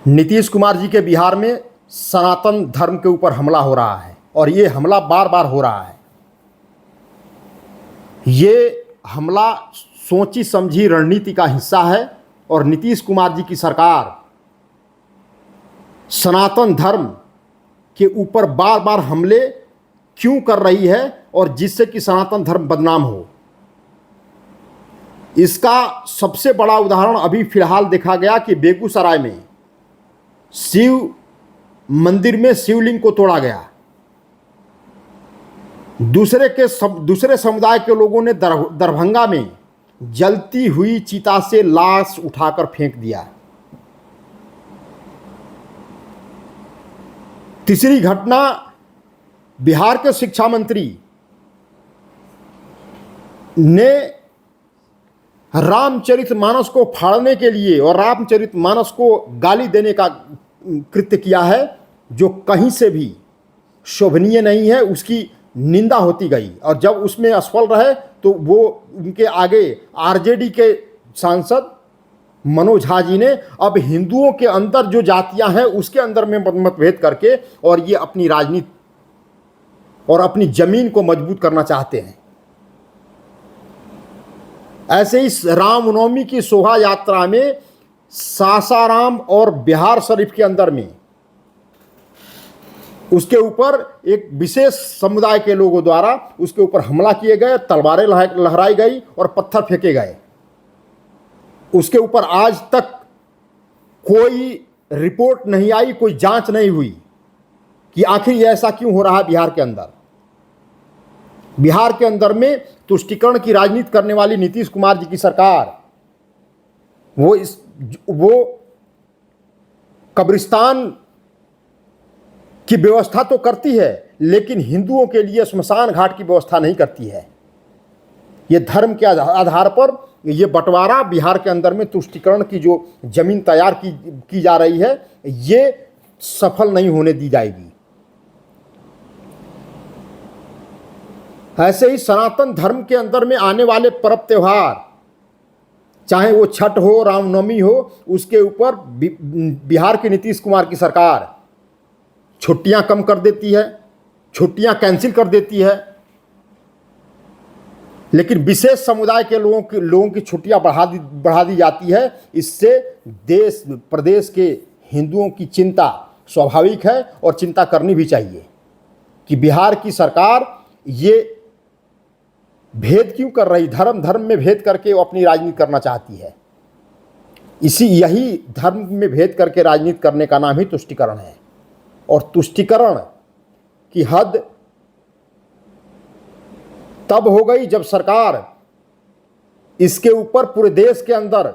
नीतीश कुमार जी के बिहार में सनातन धर्म के ऊपर हमला हो रहा है और ये हमला बार बार हो रहा है। ये हमला सोची समझी रणनीति का हिस्सा है और नीतीश कुमार जी की सरकार सनातन धर्म के ऊपर बार बार हमले क्यों कर रही है और जिससे कि सनातन धर्म बदनाम हो। इसका सबसे बड़ा उदाहरण अभी फिलहाल देखा गया कि बेगूसराय में शिव मंदिर में शिवलिंग को तोड़ा गया। दूसरे समुदाय के लोगों ने दरभंगा में जलती हुई चिता से लाश उठाकर फेंक दिया। तीसरी घटना, बिहार के शिक्षा मंत्री ने रामचरितमानस को फाड़ने के लिए और रामचरितमानस को गाली देने का कृत्य किया है, जो कहीं से भी शोभनीय नहीं है। उसकी निंदा होती गई और जब उसमें असफल रहे तो वो उनके आगे आरजेडी के सांसद मनोज झा जी ने अब हिंदुओं के अंदर जो जातियां हैं उसके अंदर में मतभेद करके और ये अपनी राजनीति और अपनी जमीन को मजबूत करना चाहते हैं। ऐसे ही रामनवमी की शोभा यात्रा में सासाराम और बिहार शरीफ के अंदर में उसके ऊपर एक विशेष समुदाय के लोगों द्वारा उसके ऊपर हमला किए गए, तलवारें लहराई गई और पत्थर फेंके गए। उसके ऊपर आज तक कोई रिपोर्ट नहीं आई, कोई जांच नहीं हुई कि आखिर ये ऐसा क्यों हो रहा है। बिहार के अंदर में तुष्टीकरण की राजनीति करने वाली नीतीश कुमार जी की सरकार वो कब्रिस्तान की व्यवस्था तो करती है लेकिन हिंदुओं के लिए श्मशान घाट की व्यवस्था नहीं करती है। ये धर्म के आधार पर ये बंटवारा बिहार के अंदर में तुष्टीकरण की जो जमीन तैयार की जा रही है, ये सफल नहीं होने दी जाएगी। ऐसे ही सनातन धर्म के अंदर में आने वाले पर्व त्योहार, चाहे वो छठ हो, रामनवमी हो, उसके ऊपर बिहार के नीतीश कुमार की सरकार छुट्टियां कम कर देती है, छुट्टियां कैंसिल कर देती है, लेकिन विशेष समुदाय के लोगों की छुट्टियां बढ़ा दी जाती है। इससे देश प्रदेश के हिंदुओं की चिंता स्वाभाविक है और चिंता करनी भी चाहिए कि बिहार की सरकार ये भेद क्यों कर रही, धर्म में भेद करके वो अपनी राजनीति करना चाहती है। यही धर्म में भेद करके राजनीति करने का नाम ही तुष्टीकरण है और तुष्टीकरण की हद तब हो गई जब सरकार इसके ऊपर पूरे देश के अंदर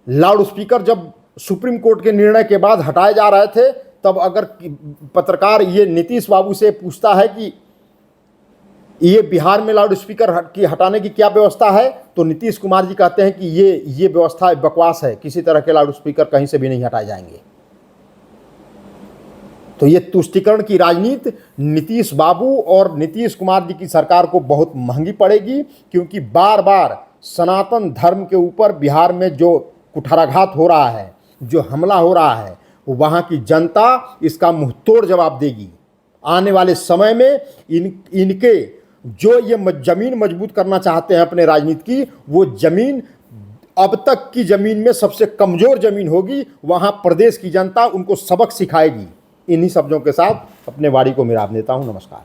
लाउड स्पीकर जब सुप्रीम कोर्ट के निर्णय के बाद हटाए जा रहे थे, तब अगर पत्रकार ये नीतीश बाबू से पूछता है कि ये बिहार में लाउड स्पीकर हटाने की क्या व्यवस्था है, तो नीतीश कुमार जी कहते हैं कि ये व्यवस्था बकवास है, किसी तरह के लाउड स्पीकर कहीं से भी नहीं हटाए जाएंगे। तो ये तुष्टीकरण की राजनीति नीतीश बाबू और नीतीश कुमार जी की सरकार को बहुत महंगी पड़ेगी, क्योंकि बार बार सनातन धर्म के ऊपर बिहार में जो कुठाराघात हो रहा है, जो हमला हो रहा है, वहाँ की जनता इसका मुंहतोड़ जवाब देगी। आने वाले समय में इनके जो ये जमीन मजबूत करना चाहते हैं अपने राजनीति की, वो जमीन अब तक की जमीन में सबसे कमज़ोर जमीन होगी। वहाँ प्रदेश की जनता उनको सबक सिखाएगी। इन्हीं शब्दों के साथ अपने वाणी को विराम देता हूँ। नमस्कार।